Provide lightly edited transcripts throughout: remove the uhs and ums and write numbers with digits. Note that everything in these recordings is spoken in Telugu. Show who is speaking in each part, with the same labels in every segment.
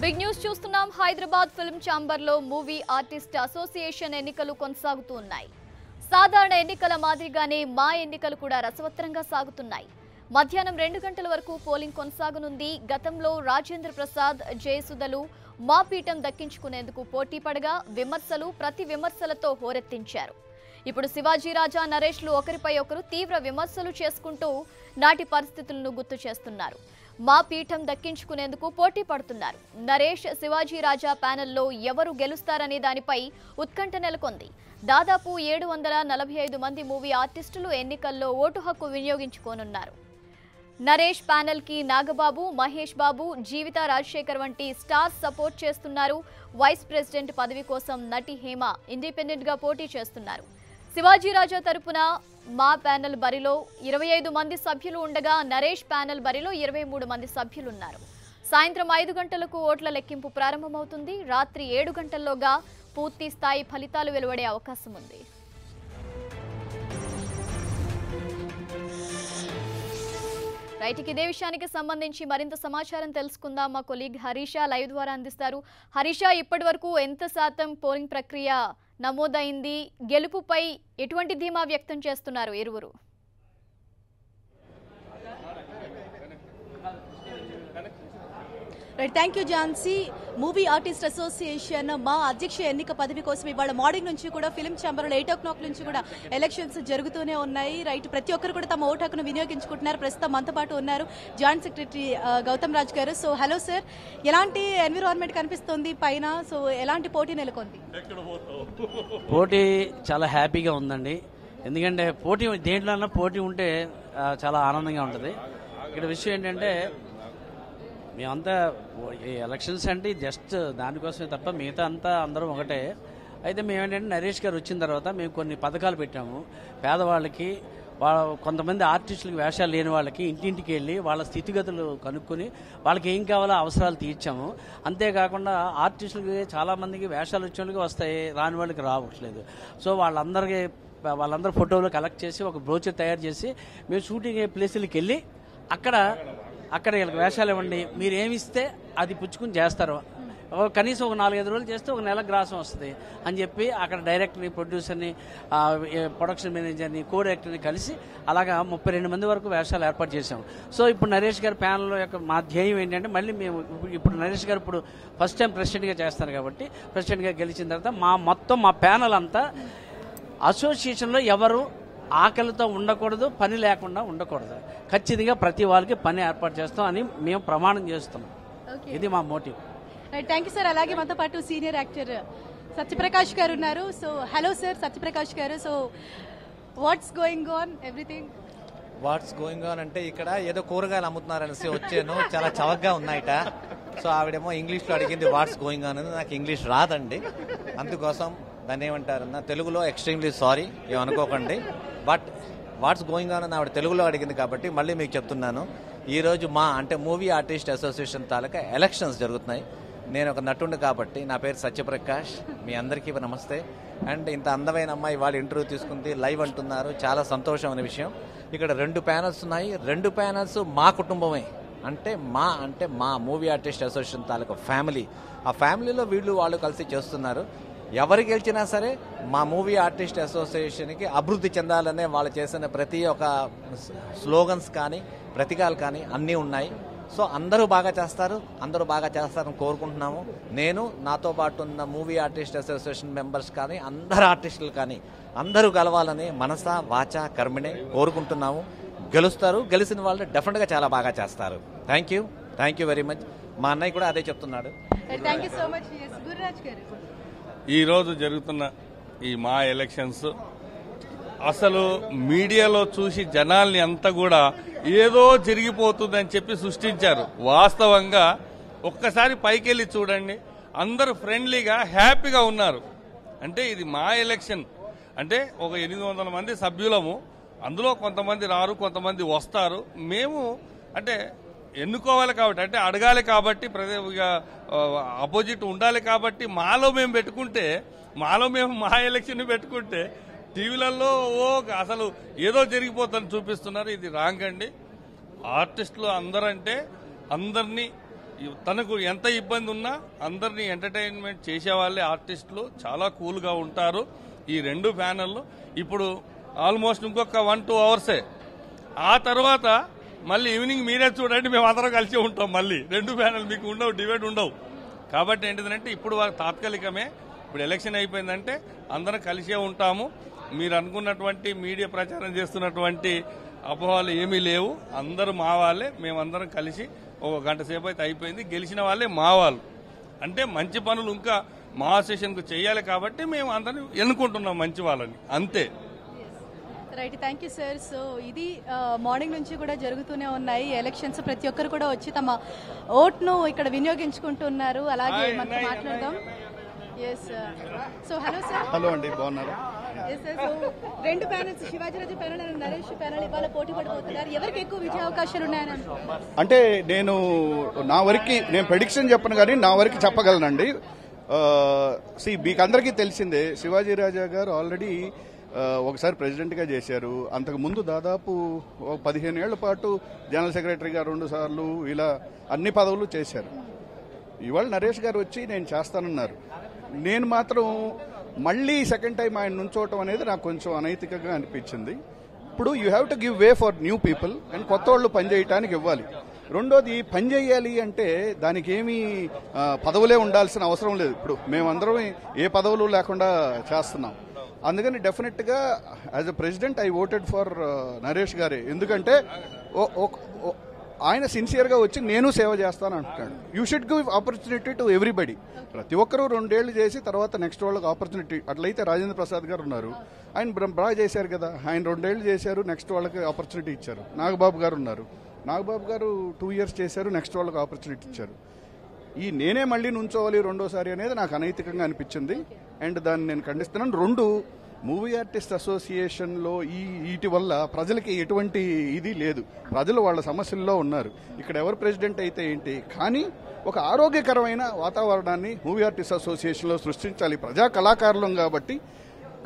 Speaker 1: బిగ్ న్యూస్ చూస్తున్నాం. హైదరాబాద్ ఫిల్మ్ ఛాంబర్ లో మూవీ ఆర్టిస్ట్ అసోసియేషన్ ఎన్నికలు కొనసాగుతూ ఉన్నాయి. సాధారణ ఎన్నికల మాదిరిగానే మా ఎన్నికలు కూడా రసవత్తరంగా సాగుతున్నాయి. మధ్యాహ్నం 2 గంటల వరకు పోలింగ్ కొనసాగనుంది. గతంలో రాజేంద్ర ప్రసాద్, జయసుధలు మా పీఠం దక్కించుకునేందుకు పోటీ పడగా విమర్శలు ప్రతి విమర్శలతో హోరెత్తించారు. ఇప్పుడు శివాజీ రాజా, నరేష్లు ఒకరిపై ఒకరు తీవ్ర విమర్శలు చేసుకుంటూ నాటి పరిస్థితులను గుర్తు చేస్తున్నారు. మా పీఠం దక్కించుకునేందుకు పోటీ పడుతున్నారు. నరేష్, శివాజీ రాజా ప్యానెల్లో ఎవరు గెలుస్తారనే దానిపై ఉత్కంఠ నెలకొంది. దాదాపు 745 మంది మూవీ ఆర్టిస్టులు ఎన్నికల్లో ఓటు హక్కు వినియోగించుకోనున్నారు. నరేష్ ప్యానెల్ కి నాగబాబు, మహేష్ బాబు, జీవిత రాజశేఖర్ వంటి స్టార్స్ సపోర్ట్ చేస్తున్నారు. వైస్ ప్రెసిడెంట్ పదవి కోసం నటి హేమ ఇండిపెండెంట్ గా పోటీ చేస్తున్నారు. శివాజీ రాజా తరపున మా ప్యానెల్ బరిలో 25 మంది సభ్యులు ఉండగా నరేష్ ప్యానెల్ బరిలో 23 మంది సభ్యులున్నారు. సాయంత్రం 5 గంటలకు ఓట్ల లెక్కింపు ప్రారంభమవుతుంది. రాత్రి 7 గంటల్లోగా పూర్తి స్థాయి ఫలితాలు వెలువడే అవకాశం ఉంది. రైట్కి ఇదే విషయానికి సంబంధించి మరింత సమాచారం తెలుసుకుందాం. మా కొలీగ్ హరీష లైవ్ ద్వారా అందిస్తారు. హరీష, ఇప్పటి వరకు ఎంత శాతం పోలింగ్ ప్రక్రియ నమోదైంది? గెలుపుపై ఎటువంటి ధీమా వ్యక్తం చేస్తున్నారు ఇరువురు?
Speaker 2: Thank you Jhansi. Movie artist association మా అధ్యక్ష ఎన్నిక పదవి కోసం ఇవాళ మార్నింగ్ నుంచి కూడా ఫిల్మ్ ఛాంబర్లో 8 o'clock నుంచి కూడా ఎలక్షన్స్ జరుగుతూనే ఉన్నాయి. రైట్, ప్రతి ఒక్కరు కూడా తమ ఓటు హక్కును వినియోగించుకుంటున్నారు. ప్రస్తుతం మనతో పాటు ఉన్నారు జాయింట్ సెక్రటరీ గౌతమ్ రాజ్ గారు. సో హలో సార్, ఎలాంటి ఎన్విరాన్మెంట్ కనిపిస్తుంది పైన? సో ఎలాంటి పోటీ నెలకొంది?
Speaker 3: పోటీ చాలా హ్యాపీగా ఉందండి. ఎందుకంటే పోటీ దేంట్లోనన్నా పోటీ ఉంటే చాలా ఆనందంగా ఉంటుంది. ఇక్కడ విషయం ఏంటంటే మేమంతా ఎలక్షన్స్ అంటే జస్ట్ దానికోసమే తప్ప మిగతా అంతా అందరం ఒకటే. అయితే మేమేంటంటే నరేష్ గారు వచ్చిన తర్వాత మేము కొన్ని పథకాలు పెట్టాము. పేదవాళ్ళకి, కొంతమంది ఆర్టిస్టులకి వేషాలు లేని వాళ్ళకి ఇంటింటికి వెళ్ళి వాళ్ళ స్థితిగతులు కనుక్కొని వాళ్ళకి ఏం కావాలో అవసరాలు తీర్చాము. అంతేకాకుండా ఆర్టిస్టులకి చాలామందికి వేషాలు వచ్చే వాళ్ళకి వస్తాయి, రాని వాళ్ళకి రావట్లేదు. సో వాళ్ళందరూ ఫోటోలు కలెక్ట్ చేసి ఒక బ్రోచర్ తయారు చేసి మేము షూటింగ్ ప్లేసులకి వెళ్ళి అక్కడ వీళ్ళకి వేషాలు ఇవ్వండి, మీరు ఏమిస్తే అది పుచ్చుకుని చేస్తారు, కనీసం ఒక 4-5 రోజులు చేస్తే ఒక నెల గ్రాసం వస్తుంది అని చెప్పి అక్కడ డైరెక్టర్ని, ప్రొడ్యూసర్ని, ప్రొడక్షన్ మేనేజర్ని, కో డైరెక్టర్ని కలిసి అలాగా 32 మంది వరకు వేషాలు ఏర్పాటు చేశాం. సో ఇప్పుడు నరేష్ గారి ప్యానల్ యొక్క మా ధ్యేయం ఏంటంటే మళ్ళీ మేము ఇప్పుడు నరేష్ గారు ఇప్పుడు ఫస్ట్ టైం ప్రెసిడెంట్గా చేస్తారు కాబట్టి ప్రెసిడెంట్గా గెలిచిన తర్వాత మా ప్యానల్ అంతా అసోసియేషన్లో ఎవరు ఆకలితో ఉండకూడదు, పని లేకుండా ఉండకూడదు, ఖచ్చితంగా ప్రతి వాళ్ళకి పని ఏర్పాటు చేస్తాం అని మేము ప్రమాణం చేస్తున్నాం. ఇది మా మోటివ్.
Speaker 2: Thank you sir. అలాగే మనతో పాటు సీనియర్ యాక్టర్ సత్యప్రకాష్ గారు ఉన్నారు. సో హలో సార్ సత్యప్రకాష్ గారు. So what's going on everything?
Speaker 4: What's going on అంటే ఇక్కడ ఏదో కూరగాయలు అమ్ముతున్నారనేసి వచ్చాను. చాలా చవకగా ఉన్నాయట. సో ఆవిడేమో ఇంగ్లీష్లో అడిగింది వాట్స్ గోయింగ్ ఆన్ అని. నాకు ఇంగ్లీష్ రాదండి, అందుకోసం దాన్ని ఏమంటారన్నా తెలుగులో ఎక్స్ట్రీమ్లీ సారీ, ఏమనుకోకండి. బట్ వాట్స్ గోయింగ్ ఆన్ అని ఆవిడ తెలుగులో అడిగింది కాబట్టి మళ్ళీ మీకు చెప్తున్నాను. ఈరోజు మూవీ ఆర్టిస్ట్ అసోసియేషన్ తాలూకా ఎలక్షన్స్ జరుగుతున్నాయి. నేను ఒక నటుండు కాబట్టి నా పేరు సత్యప్రకాష్. మీ అందరికీ నమస్తే. అండ్ ఇంత అందమైన అమ్మాయి వాళ్ళు ఇంటర్వ్యూ తీసుకుంది, లైవ్ అంటున్నారు, చాలా సంతోషం అనే విషయం. ఇక్కడ 2 ప్యానల్స్ ఉన్నాయి. 2 ప్యానల్స్ మా కుటుంబమే. అంటే మా మూవీ ఆర్టిస్ట్ అసోసియేషన్ తాలూకా ఫ్యామిలీ. ఆ ఫ్యామిలీలో వాళ్ళు కలిసి చేస్తున్నారు. ఎవరు గెలిచినా సరే మా మూవీ ఆర్టిస్ట్ అసోసియేషన్కి అభివృద్ధి చెందాలనే వాళ్ళు చేసిన ప్రతి ఒక్క స్లోగన్స్ కానీ ప్రతీకాలు కానీ అన్నీ ఉన్నాయి. సో అందరూ బాగా చేస్తారని కోరుకుంటున్నాము. నేను నాతో పాటు ఉన్న మూవీ ఆర్టిస్ట్ అసోసియేషన్ మెంబర్స్ కానీ అందరు ఆర్టిస్టులు కానీ అందరూ గెలవాలని మనసా వాచా కర్మనే కోరుకుంటున్నాము. గెలుస్తారు. గెలిచిన వాళ్ళు డెఫినెట్గా చాలా బాగా చేస్తారు. Thank you very much. మా అన్నయ్య కూడా అదే చెప్తున్నాడు.
Speaker 2: Thank you so much. Gururaj గారు,
Speaker 5: ఈరోజు జరుగుతున్న ఈ మా ఎలక్షన్స్ అసలు మీడియాలో చూసి జనాల్ని అంతా కూడా ఏదో జరిగిపోతుందని చెప్పి సృష్టించారు. వాస్తవంగా ఒక్కసారి పైకెళ్ళి చూడండి, అందరూ ఫ్రెండ్లీగా హ్యాపీగా ఉన్నారు. అంటే ఇది మా ఎలక్షన్ అంటే ఒక 800 మంది సభ్యులము, అందులో కొంతమంది రారు, కొంతమంది వస్తారు. మేము అంటే ఎన్నుకోవాలి కాబట్టి, అంటే అడగాలి కాబట్టి, అపోజిట్ ఉండాలి కాబట్టి మాలో మేము మా ఎలక్షన్ పెట్టుకుంటే టీవీలలో అసలు ఏదో జరిగిపోతుందని చూపిస్తున్నారు. ఇది రాంగ్ అండి. ఆర్టిస్టులు అందరంటే అందరినీ తనకు ఎంత ఇబ్బంది ఉన్నా అందరినీ ఎంటర్టైన్మెంట్ చేసేవాళ్ళే ఆర్టిస్టులు, చాలా కూల్గా ఉంటారు. ఈ 2 ప్యానెళ్ళు ఇప్పుడు ఆల్మోస్ట్ ఇంకొక 1-2 అవర్సే. ఆ తర్వాత మళ్ళీ ఈవినింగ్ మీరే చూడండి, మేము అందరం కలిసి ఉంటాం. మళ్ళీ 2 ప్యానెల్ మీకు ఉండవు, డిబేట్ ఉండవు. కాబట్టి ఏంటిదంటే ఇప్పుడు తాత్కాలికమే. ఇప్పుడు ఎలక్షన్ అయిపోయిందంటే అందరం కలిసే ఉంటాము. మీరు అనుకున్నటువంటి మీడియా ప్రచారం చేస్తున్నటువంటి అపోహలు ఏమీ లేవు. అందరూ మా వాళ్ళే, మేమందరం కలిసి ఒక గంట సేపు అయితే అయిపోయింది. గెలిచిన వాళ్ళే మా వాళ్ళు. అంటే మంచి పనులు ఇంకా మా అసోసియేషన్కు చేయాలి కాబట్టి మేము అందరం ఎన్నుకుంటున్నాం మంచి వాళ్ళని, అంతే.
Speaker 2: Right, thank you sir. So ఇది మార్నింగ్ నుంచి కూడా జరుగుతూనే ఉన్నాయి ఎలక్షన్స్. ప్రతి ఒక్కరు కూడా వచ్చి తమ ఓట్ను ఇక్కడ వినియోగించుకుంటున్నారు. అలాగే మనతో మాట్లాడదాం. Yes, so hello sir.
Speaker 6: Hello అండి, బాగున్నారు?
Speaker 2: Yes sir. So 2 panels, Sivaji Raju panel and Naresh panel ఇవాళ పోటీ పడిపోతున్నారు. ఎవరికి ఎక్కువ విజయ అవకాశాలు ఉన్నాయని అనుకుంటున్నారు?
Speaker 6: అంటే నా వరకు నేను ప్రెడిక్షన్ చెప్పను కానీ నా వరకు చెప్పగలనండి. మీకు అందరికీ తెలిసిందే, శివాజీ రాజా గారు ఆల్రెడీ ఒకసారి ప్రెసిడెంట్గా చేశారు. అంతకు ముందు దాదాపు 15 ఏళ్ల పాటు జనరల్ సెక్రటరీగా 2 సార్లు ఇలా అన్ని పదవులు చేశారు. ఇవాళ నరేష్ గారు వచ్చి నేను చేస్తానన్నారు. నేను మాత్రం మళ్ళీ సెకండ్ టైం ఆయన నుంచోవటం అనేది నాకు కొంచెం అనైతికంగా అనిపించింది. ఇప్పుడు you have to give way for new people and కొత్త వాళ్ళు పనిచేయటానికి ఇవ్వాలి. రెండోది, పని చేయాలి అంటే దానికి ఏమీ పదవులే ఉండాల్సిన అవసరం లేదు. ఇప్పుడు మేమందరం ఏ పదవులు లేకుండా చేస్తున్నాం. అందుకని డెఫినెట్గా as a president I voted for Naresh గారే. ఎందుకంటే ఆయన సిన్సియర్గా వచ్చి నేను సేవ చేస్తాను అంటున్నాడు. You should give opportunity to everybody. ప్రతి ఒక్కరూ 2 ఏళ్లు చేసి తర్వాత నెక్స్ట్ వాళ్ళకి ఆపర్చునిటీ. అట్లయితే రాజేంద్ర ప్రసాద్ గారు ఉన్నారు, ఆయన బాగా చేశారు కదా, ఆయన 2 ఏళ్లు చేశారు, నెక్స్ట్ వాళ్ళకి ఆపర్చునిటీ ఇచ్చారు. నాగబాబు గారు ఉన్నారు, నాగబాబు గారు 2 ఇయర్స్ చేశారు, నెక్స్ట్ వాళ్ళకి ఆపర్చునిటీ ఇచ్చారు. నేనే మళ్ళీ నుంచోవాలి రెండోసారి అనేది నాకు అనైతికంగా అనిపించింది అండ్ దాన్ని నేను ఖండిస్తున్నాను. 2, మూవీ ఆర్టిస్ట్ అసోసియేషన్లో వీటి వల్ల ప్రజలకి ఎటువంటి ఇది లేదు. ప్రజలు వాళ్ళ సమస్యల్లో ఉన్నారు. ఇక్కడ ఎవరు ప్రెసిడెంట్ అయితే ఏంటి, కానీ ఒక ఆరోగ్యకరమైన వాతావరణాన్ని మూవీ ఆర్టిస్ట్ అసోసియేషన్లో సృష్టించాలి. ప్రజా కళాకారులం కాబట్టి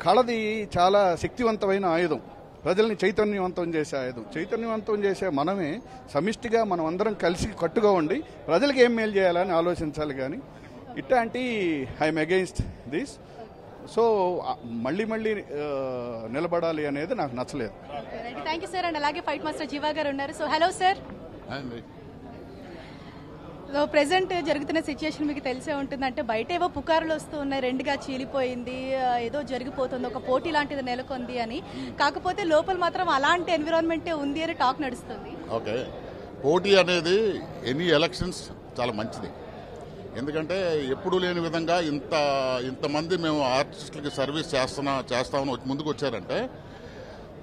Speaker 6: కళది చాలా శక్తివంతమైన ఆయుధం, ప్రజల్ని చైతన్యవంతం చేసే ఆయుధం. చైతన్యవంతం చేసే మనమే సమిష్టిగా మనం అందరం కలిసి కట్టుగా ఉండి ప్రజలకు ఏం మేలు చేయాలని ఆలోచించాలి. కానీ ఇట్లాంటి ఐఎమ్ అగెయిన్స్ట్ దిస్. సో మళ్ళీ నిలబడాలి అనేది నాకు నచ్చలేదు.
Speaker 2: Thank you sir. అండ్ అలాగే ఫైట్ మాస్టర్ జీవా గారు ఉన్నారు. So hello sir. So present జరుగుతున్న సిచ్యుయేషన్ మీకు తెలిసే ఉంటుంది. అంటే బయట ఏవో పుకారులు వస్తూ ఉన్నాయి, 2గా చీలిపోయింది, ఏదో జరిగిపోతుంది, ఒక పోటీ లాంటిది నెలకొంది అని. కాకపోతే లోపల మాత్రం అలాంటి ఎన్విరాన్మెంటే ఉంది అని టాక్ నడుస్తుంది.
Speaker 7: ఓకే, పోటీ అనేది ఎనీ ఎలక్షన్స్ చాలా మంచిది. ఎందుకంటే ఎప్పుడు లేని విధంగా ఇంతమంది మేము ఆర్టిస్టులకి సర్వీస్ చేస్తామని ముందుకు వచ్చారంటే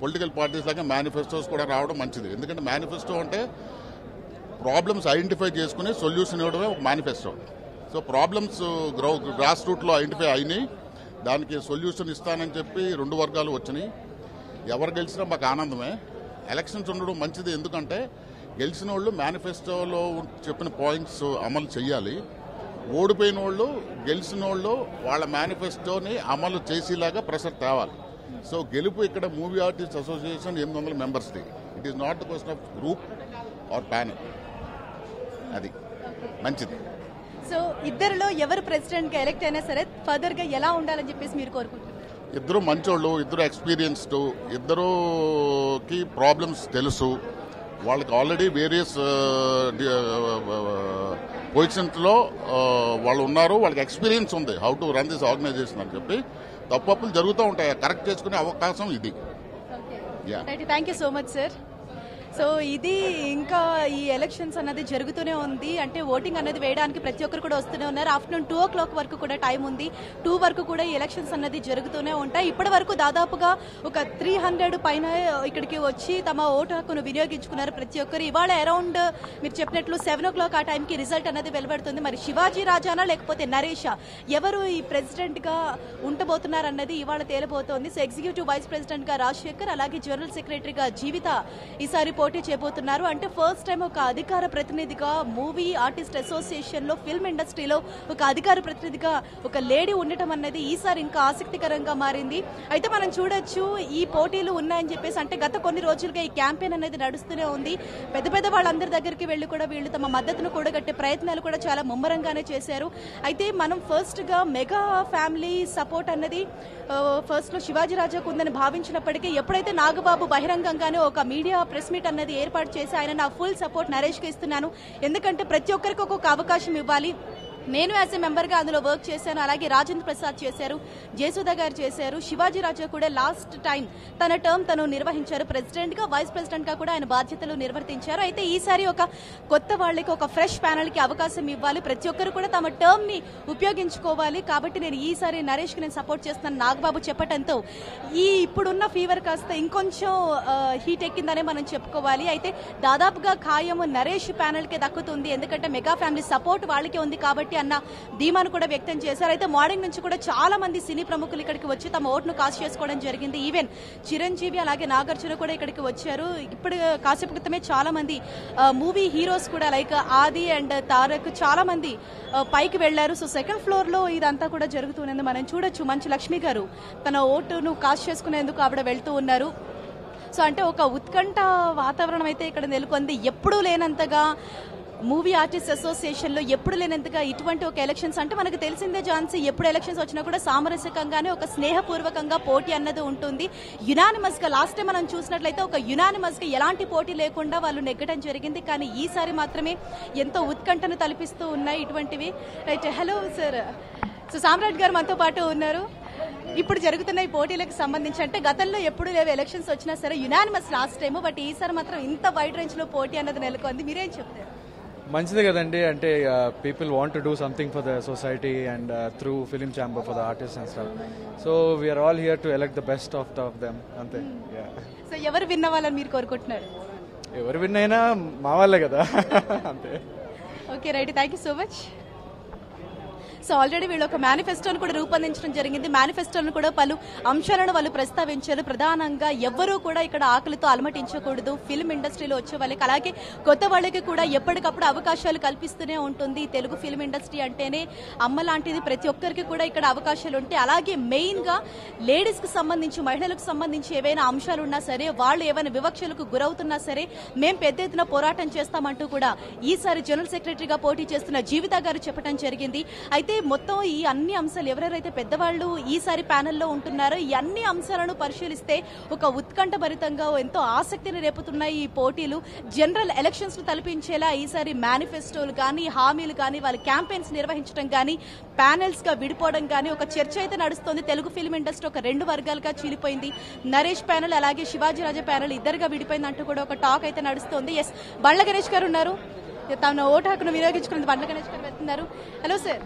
Speaker 7: పొలిటికల్ పార్టీస్ లాగా మేనిఫెస్టోస్ కూడా రావడం మంచిది. ఎందుకంటే మేనిఫెస్టో అంటే ప్రాబ్లమ్స్ ఐడెంటిఫై చేసుకుని సొల్యూషన్ ఇవ్వడమే ఒక మేనిఫెస్టో. సో ప్రాబ్లమ్స్ గ్రాస్ రూట్లో ఐడెంటిఫై అయినాయి, దానికి సొల్యూషన్ ఇస్తానని చెప్పి 2 వర్గాలు వచ్చినాయి. ఎవరు గెలిచినా మాకు ఆనందమే. ఎలక్షన్స్ ఉండడం మంచిది, ఎందుకంటే గెలిచిన వాళ్ళు మేనిఫెస్టోలో చెప్పిన పాయింట్స్ అమలు చేయాలి. ఓడిపోయిన వాళ్ళు గెలిచిన వాళ్ళు వాళ్ళ మేనిఫెస్టోని అమలు చేసేలాగా ప్రెషర్ తేవాలి. సో గెలుపు ఇక్కడ మూవీ ఆర్టిస్ట్ అసోసియేషన్ 800 మెంబర్స్ది. It is not the question of group or panel. అది మంచిది.
Speaker 2: సో ఇద్దరిలో ఎవరు ప్రెసిడెంట్ గా ఎలక్ట్ అయినా సరే ఫర్దర్ గా ఎలా ఉండాలని చెప్పేసి మీరు కోరుకుంటున్నారు?
Speaker 7: ఇద్దరు మంచోళ్ళు, ఇద్దరు ఎక్స్పీరియన్స్డ్, ఇద్దరుకి ప్రాబ్లమ్స్ తెలుసు. వాళ్ళకి ఆల్రెడీ వేరియస్ పొజిషన్స్లో వాళ్ళు ఉన్నారు, వాళ్ళకి ఎక్స్పీరియన్స్ ఉంది how to run this organization అని చెప్పి. తప్పులు జరుగుతూ ఉంటాయి, కరెక్ట్ చేసుకునే అవకాశం ఇది.
Speaker 2: Thank you so much sir. So ఇది ఇంకా ఈ ఎలక్షన్స్ అన్నది జరుగుతూనే ఉంది. అంటే ఓటింగ్ అనేది వేయడానికి ప్రతి ఒక్కరు కూడా వస్తూనే ఉన్నారు. ఆఫ్టర్నూన్ 2 o'clock వరకు కూడా టైం ఉంది. 2 వరకు కూడా ఈ ఎలక్షన్స్ అన్నది జరుగుతూనే ఉంటాయి. ఇప్పటి వరకు దాదాపుగా ఒక 300 పైన ఇక్కడికి వచ్చి తమ ఓటు హక్కును వినియోగించుకున్నారు ప్రతి ఒక్కరు. ఇవాళ అరౌండ్ మీరు చెప్పినట్లు 7 o'clock ఆ టైంకి రిజల్ట్ అనేది వెలువడుతుంది. మరి శివాజీ రాజానా లేకపోతే నరేషా ఎవరు ఈ ప్రెసిడెంట్ గా ఉండబోతున్నారు అన్నది ఇవాళ తేలిపోతోంది. సో ఎగ్జిక్యూటివ్ వైస్ ప్రెసిడెంట్ గా రాజశేఖర్, అలాగే జనరల్ సెక్రటరీగా జీవిత ఈసారి పోటీ చేయబోతున్నారు. అంటే ఫస్ట్ టైం ఒక అధికార ప్రతినిధిగా మూవీ ఆర్టిస్ట్ అసోసియేషన్ లో ఫిల్మ్ ఇండస్ట్రీలో ఒక అధికార ప్రతినిధిగా ఒక లేడీ ఉండటం అనేది ఈసారి ఇంకా ఆసక్తికరంగా మారింది. అయితే మనం చూడొచ్చు ఈ పోటీలు ఉన్నాయని చెప్పేసి, అంటే గత కొన్ని రోజులుగా ఈ క్యాంపెయిన్ అనేది నడుస్తూనే ఉంది. పెద్ద పెద్ద వాళ్ళందరి దగ్గరికి వెళ్లి కూడా వీళ్ళు తమ మద్దతును కూడగట్టే ప్రయత్నాలు కూడా చాలా ముమ్మరంగానే చేశారు. అయితే మనం ఫస్ట్ గా మెగా ఫ్యామిలీ సపోర్ట్ అన్నది ఫస్ట్ లో శివాజీ రాజాకు ఉందని భావించినప్పటికీ ఎప్పుడైతే నాగబాబు బహిరంగంగానే ఒక మీడియా ప్రెస్ మీట్ అన్నది ఏర్పాటు చేసి ఆయన నా ఫుల్ సపోర్ట్ నరేష్ కి ఇస్తున్నాను, ఎందుకంటే ప్రతి ఒక్కరికి ఒక్కొక్క అవకాశం ఇవ్వాలి, నేను యాజ్ ఏ మెంబర్ గా అందులో వర్క్ చేశాను, అలాగే రాజేంద్ర ప్రసాద్ చేశారు, జయసుధ గారు చేశారు, శివాజీ రాజా కూడా లాస్ట్ టైం తన టర్మ్ తను నిర్వహించారు, ప్రెసిడెంట్ గా వైస్ ప్రెసిడెంట్ గా కూడా ఆయన బాధ్యతలు నిర్వర్తించారు. అయితే ఈసారి ఒక కొత్త వాళ్ళకి ఒక ఫ్రెష్ ప్యానల్ కి అవకాశం ఇవ్వాలి, ప్రతి ఒక్కరు కూడా తమ టర్మ్ ని ఉపయోగించుకోవాలి, కాబట్టి నేను ఈసారి నరేష్ కి నేను సపోర్ట్ చేస్తున్నాను నాగబాబు చెప్పడంతో ఈ ఇప్పుడున్న ఫీవర్ కాస్త ఇంకొంచెం హీట్ ఎక్కిందనే మనం చెప్పుకోవాలి. అయితే దాదాపుగా ఖాయం నరేష్ ప్యానల్ కి దక్కుతుంది, ఎందుకంటే మెగా ఫ్యామిలీ సపోర్ట్ వాళ్ళకే ఉంది కాబట్టి అన్న ధీమాను కూడా వ్యక్తం చేశారు. అయితే మార్నింగ్ నుంచి కూడా చాలా మంది సినీ ప్రముఖులు ఇక్కడికి వచ్చి తమ ఓటును కాస్ట్ చేసుకోవడం జరిగింది. ఈవెన్ చిరంజీవి అలాగే నాగార్జున కూడా ఇక్కడికి వచ్చారు. ఇప్పుడు కాసేపు క్రితమే చాలా మంది మూవీ హీరోస్ కూడా లైక్ ఆది అండ్ తారక్ చాలా మంది పైకి వెళ్లారు. సో సెకండ్ ఫ్లోర్ లో ఇదంతా కూడా జరుగుతున్నది మనం చూడొచ్చు. మంచు లక్ష్మి గారు తన ఓటును కాస్ట్ చేసుకునేందుకు ఆవిడ వెళ్తూ ఉన్నారు. సో అంటే ఒక ఉత్కంఠ వాతావరణం అయితే ఇక్కడ నెలకొంది. ఎప్పుడూ లేనంతగా మూవీ ఆర్టిస్ట్ అసోసియేషన్ లో ఎప్పుడు లేనంతగా ఇటువంటి ఒక ఎలక్షన్స్, అంటే మనకు తెలిసిందే ఝాన్సీ, ఎప్పుడు ఎలక్షన్స్ వచ్చినా కూడా సామరస్యకంగానే ఒక స్నేహపూర్వకంగా పోటీ అన్నది ఉంటుంది. యునానిమస్ గా లాస్ట్ టైం మనం చూసినట్లయితే ఒక యునానిమస్ గా ఎలాంటి పోటీ లేకుండా వాళ్ళు నెగ్గడం జరిగింది. కానీ ఈసారి మాత్రమే ఎంతో ఉత్కంఠను తలపిస్తూ ఉన్నాయి ఇటువంటివి. Right, hello sir. సో సామ్రాట్ గారు మనతో పాటు ఉన్నారు. ఇప్పుడు జరుగుతున్న ఈ పోటీలకు సంబంధించి, అంటే గతంలో ఎప్పుడు లేవు ఎలక్షన్స్ వచ్చినా సరే యునానిమస్ లాస్ట్ టైం, బట్ ఈసారి మాత్రం ఇంత వైడ్ రేంజ్ లో పోటీ అన్నది నెలకొంది, మీరేం చెప్తారు?
Speaker 8: మంచిదే కదండి, అంటే people want to do something for the society and through film chamber for the artist and stuff. So we're all here to elect the best of them, అంతే.
Speaker 2: సో ఎవరు విన్ అవ్వాలని మీరు కోరుకుంటున్నారు?
Speaker 8: ఎవరు విన్ అయినా మా వాళ్ళే కదా, అంతే.
Speaker 2: Okay right, thank you so much. So already వీళ్ళు ఒక మేనిఫెస్టోను కూడా రూపొందించడం జరిగింది. మేనిఫెస్టోను కూడా పలు అంశాలను వాళ్ళు ప్రస్తావించారు. ప్రధానంగా ఎవ్వరూ కూడా ఇక్కడ ఆకలితో అలమటించకూడదు, ఫిల్మ్ ఇండస్ట్రీలో వచ్చే వాళ్ళకి అలాగే కొత్త వాళ్ళకి కూడా ఎప్పటికప్పుడు అవకాశాలు కల్పిస్తూనే ఉంటుంది. తెలుగు ఫిల్మ్ ఇండస్ట్రీ అంటేనే అమ్మ లాంటిది, ప్రతి ఒక్కరికి కూడా ఇక్కడ అవకాశాలు ఉంటాయి. అలాగే మెయిన్ గా లేడీస్ కి సంబంధించి, మహిళలకు సంబంధించి ఏవైనా అంశాలు ఉన్నా సరే, వాళ్ళు ఏమైనా వివక్షలకు గురవుతున్నా సరే మేము పెద్ద ఎత్తున పోరాటం చేస్తామంటూ కూడా ఈసారి జనరల్ సెక్రటరీగా పోటీ చేస్తున్న జీవిత గారు చెప్పడం జరిగింది. అయితే మొత్తం ఈ అన్ని అంశాలు ఎవరెవరైతే పెద్దవాళ్ళు ఈసారి ప్యానెల్లో ఉంటున్నారో ఈ అన్ని అంశాలను పరిశీలిస్తే ఒక ఉత్కంఠ భరితంగా ఎంతో ఆసక్తిని రేపుతున్నాయి ఈ పోటీలు. జనరల్ ఎలక్షన్స్ ను తలపించేలా ఈసారి మేనిఫెస్టోలు కానీ, హామీలు కానీ, వాళ్ళ క్యాంపెయిన్స్ నిర్వహించడం కానీ, ప్యానెల్స్ గా విడిపోవడం కానీ ఒక చర్చ అయితే నడుస్తోంది. తెలుగు ఫిల్మ్ ఇండస్ట్రీ ఒక రెండు వర్గాలుగా చీలిపోయింది. నరేష్ ప్యానెల్ అలాగే శివాజీ రాజా ప్యానెల్ ఇద్దరుగా విడిపోయింది అంటూ కూడా ఒక టాక్ అయితే నడుస్తోంది. ఎస్, బండ్ల గణేష్ గారు ఉన్నారు, తన ఓటు హక్కును వినియోగించుకున్నది బండ్ల గణేష్ గారు వెళ్తున్నారు. Hello sir.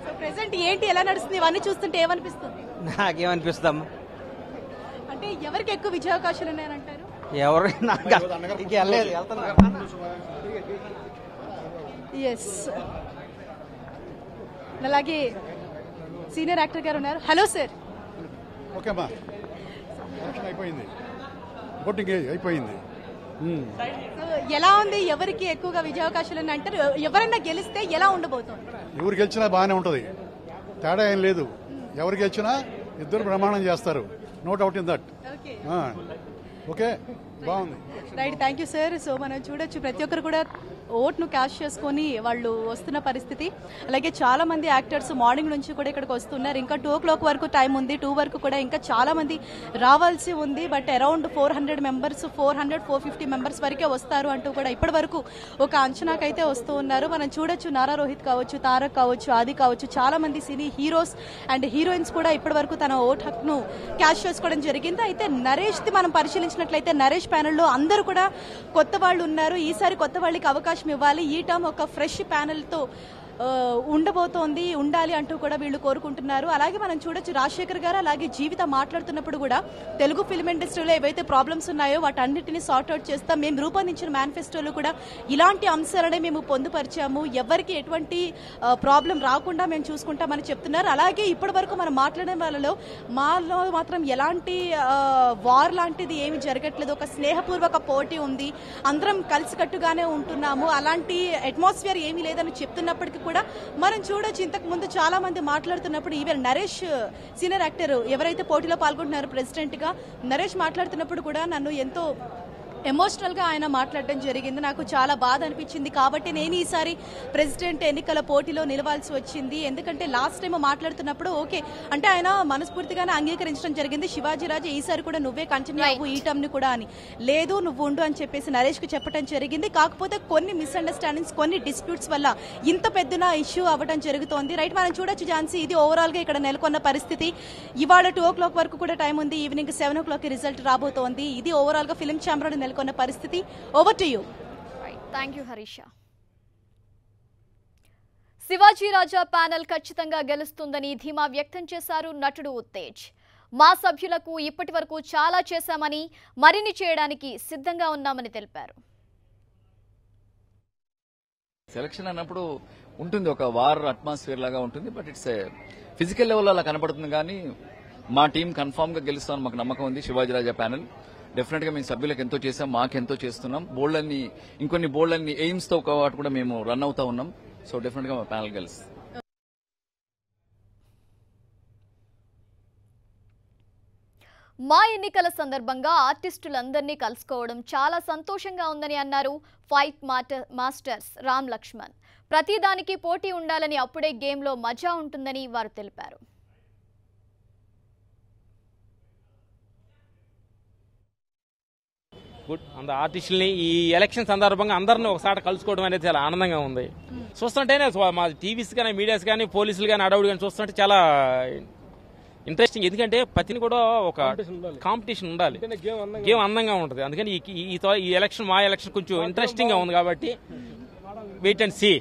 Speaker 2: సో ప్రెసెంట్ ఏంటి, ఎలా నడుస్తుంది, ఇవన్నీ చూస్తుంటే ఏమనిపిస్తుంది?
Speaker 9: నాకేమనిపిస్తాం
Speaker 2: అంటే ఎవరికి ఎక్కువ విజయావకాశాలు ఉన్నాయంటారు?
Speaker 9: ఎవరు
Speaker 2: ఎస్, అలాగే సీనియర్ యాక్టర్ గారు ఉన్నారు. Hello sir.
Speaker 6: ఓకే అమ్మా, అయిపోయింది, ఓటింగ్ అయిపోయింది.
Speaker 2: ఎలా ఉంది, ఎవరికి ఎక్కువగా విజయావకాశాలు అంటారు? ఎవరైనా గెలిస్తే ఎలా ఉండబోతోంది?
Speaker 6: ఎవరు గెలిచినా బాగానే ఉంటది, తేడా ఏం లేదు. ఎవరు గెలిచినా ఇద్దరు ప్రమాణం చేస్తారు, no doubt in that. Okay, బాగుంది.
Speaker 2: Right, thank you sir. So మనం చూడొచ్చు ప్రతి ఒక్కరు కూడా ఓట్ను క్యాష్ చేసుకొని వాళ్ళు వస్తున్న పరిస్థితి. అలాగే చాలా మంది యాక్టర్స్ మార్నింగ్ నుంచి కూడా ఇక్కడికి వస్తున్నారు. ఇంకా 2 o'clock వరకు టైం ఉంది, 2 వరకు కూడా ఇంకా చాలా మంది రావాల్సి ఉంది. బట్ అరౌండ్ 400 మెంబర్స్, 450 మెంబర్స్ వరకే వస్తారు అంటూ కూడా ఇప్పటి వరకు ఒక అంచనాకైతే వస్తూ ఉన్నారు. మనం చూడొచ్చు నారా రోహిత్ కావచ్చు, తారక్ కావచ్చు, ఆది కావచ్చు, చాలా మంది సినీ హీరోస్ అండ్ హీరోయిన్స్ కూడా ఇప్పటి వరకు తన ఓట్ హక్ను క్యాష్ చేసుకోవడం జరిగింది. అయితే నరేష్ ది మనం పరిశీలించినట్లయితే నరేష్ ప్యానెల్లో అందరూ కూడా కొత్త వాళ్ళు ఉన్నారు. ఈసారి కొత్త వాళ్ళకి అవకాశం ఇవ్వాలి. ఈ టర్మ్ ఒక ఫ్రెష్ ప్యానెల్ తో ఉండబోతోంది, ఉండాలి అంటూ కూడా వీళ్ళు కోరుకుంటున్నారు. అలాగే మనం చూడొచ్చు రాజశేఖర్ గారు అలాగే జీవిత మాట్లాడుతున్నప్పుడు కూడా తెలుగు ఫిల్మ్ ఇండస్ట్రీలో ఏవైతే ప్రాబ్లమ్స్ ఉన్నాయో వాటన్నిటిని సార్ట్అవుట్ చేస్తాం, మేము రూపొందించిన మేనిఫెస్టోలో కూడా ఇలాంటి అంశాలనే మేము పొందుపరిచాము, ఎవరికి ఎటువంటి ప్రాబ్లం రాకుండా మేము చూసుకుంటామని చెప్తున్నారు. అలాగే ఇప్పటి వరకు మనం మాట్లాడిన వాళ్ళలో మాలో మాత్రం ఎలాంటి వార్ లాంటిది ఏమి జరగట్లేదు, ఒక స్నేహపూర్వక పోటీ ఉంది, అందరం కలిసికట్టుగానే ఉంటున్నాము, అలాంటి అట్మాస్ఫియర్ ఏమీ లేదని చెప్తున్నప్పటికీ కూడా మనం చూడొచ్చు ఇంతకు ముందు చాలా మంది మాట్లాడుతున్నప్పుడు ఈవెన్ నరేష్ సీనియర్ యాక్టర్ ఎవరైతే పోటీలో పాల్గొంటున్నారో ప్రెసిడెంట్ గా నరేష్ మాట్లాడుతున్నప్పుడు కూడా నన్ను ఎంతో ఎమోషనల్ గా ఆయన మాట్లాడడం జరిగింది. నాకు చాలా బాధ అనిపించింది. కాబట్టి నేను ఈసారి ప్రెసిడెంట్ ఎన్నికల పోటీలో నిలవాల్సి వచ్చింది. ఎందుకంటే లాస్ట్ టైం మాట్లాడుతున్నప్పుడు ఓకే అంటే ఆయన మనస్ఫూర్తిగానే అంగీకరించడం జరిగింది, శివాజీరాజు ఈసారి కూడా నువ్వే కంటిన్యూ అవ్వు ఈ టర్మ్ ని కూడా అని. లేదు నువ్వు ఉండు అని చెప్పేసి నరేష్ కు చెప్పడం జరిగింది. కాకపోతే కొన్ని మిస్అండర్స్టాండింగ్స్, కొన్ని డిస్ప్యూట్స్ వల్ల ఇంత పెద్దన ఇష్యూ అవ్వడం జరుగుతోంది. రైట్, మనం చూడొచ్చు ఝాన్సీ, ఇది ఓవరాల్ గా ఇక్కడ నెలకొన్న పరిస్థితి. ఇవాళ 2 o'clock వరకు కూడా టైం ఉంది, ఈవినింగ్ 7 o'clock రిజల్ట్ రాబోతోంది. ఇది ఓవరాల్ గా ఫిల్మ్ ఛాంబర్ నెలకొన్న పరిస్థితి. Over to you.
Speaker 1: Thank you Harisha. Shivaji Raja panel ఖచ్చితంగా గెలుస్తుందని ధీమా వ్యక్తం చేశారు నటుడు ఉత్తేజ్. మా సభ్యులకు ఇప్పటి వరకు చాలా చేశామని, మరిన్ని చేయడానికి సిద్ధంగా ఉన్నామని తెలిపారు.
Speaker 9: సెలక్షన్ అన్నప్పుడు ఉంటుంది, ఒక వార్ అట్మాస్ఫియర్ లాగా ఉంటుంది, బట్ ఇట్స్ ఫిజికల్ లెవెల్ అలా కనపడుతుంది. కానీ మా టీం కన్ఫామ్ గా గెలుస్తామని మాకు నమ్మకం ఉంది. శివాజీ రాజా ప్యానెల్ డెఫినెట్ గా మేము సభ్యులకు ఎంతో చేసాం, మాకెంతో చేస్తున్నాం. బోల్డ్ని ఇంకొన్ని బోల్డ్ని ఎయిమ్స్ తో పాటు కూడా మేము రన్ అవుతా ఉన్నాం. సో డెఫినెట్ గా మా ప్యానెల్ గెలుస్తుంది.
Speaker 1: మా ఎన్నికల సందర్భంగా ఆర్టిస్టులందరినీ కలుసుకోవడం చాలా సంతోషంగా ఉందని అన్నారు ఫైట్ మాస్టర్స్ రామ్ లక్ష్మణ్. ప్రతిదానికి పోటీ ఉండాలని, అప్పుడే గేమ్లో మజా ఉంటుందని వారు తెలిపారు.
Speaker 10: గుడ్, అంత ఆర్టిస్టుల్ని ఈ ఎలక్షన్ సందర్భంగా అందరిని ఒకసారి కలుసుకోవడం అనేది చాలా ఆనందంగా ఉంది. చూస్తుంటేనే మా టీవీస్ కానీ, మీడియాస్ కానీ, పోలీసులు కానీ, అడవుడు కానీ చూస్తుంటే చాలా ఇంట్రెస్టింగ్. ఎందుకంటే ప్రతిని కూడా ఒక కాంపిటీషన్ ఉండాలి, గేమ్ అందంగా ఉంటుంది. అందుకని ఈ ఎలక్షన్, మా ఎలక్షన్ కొంచెం ఇంట్రెస్టింగ్ గా ఉంది. కాబట్టి వెయిట్ అండ్ సీ.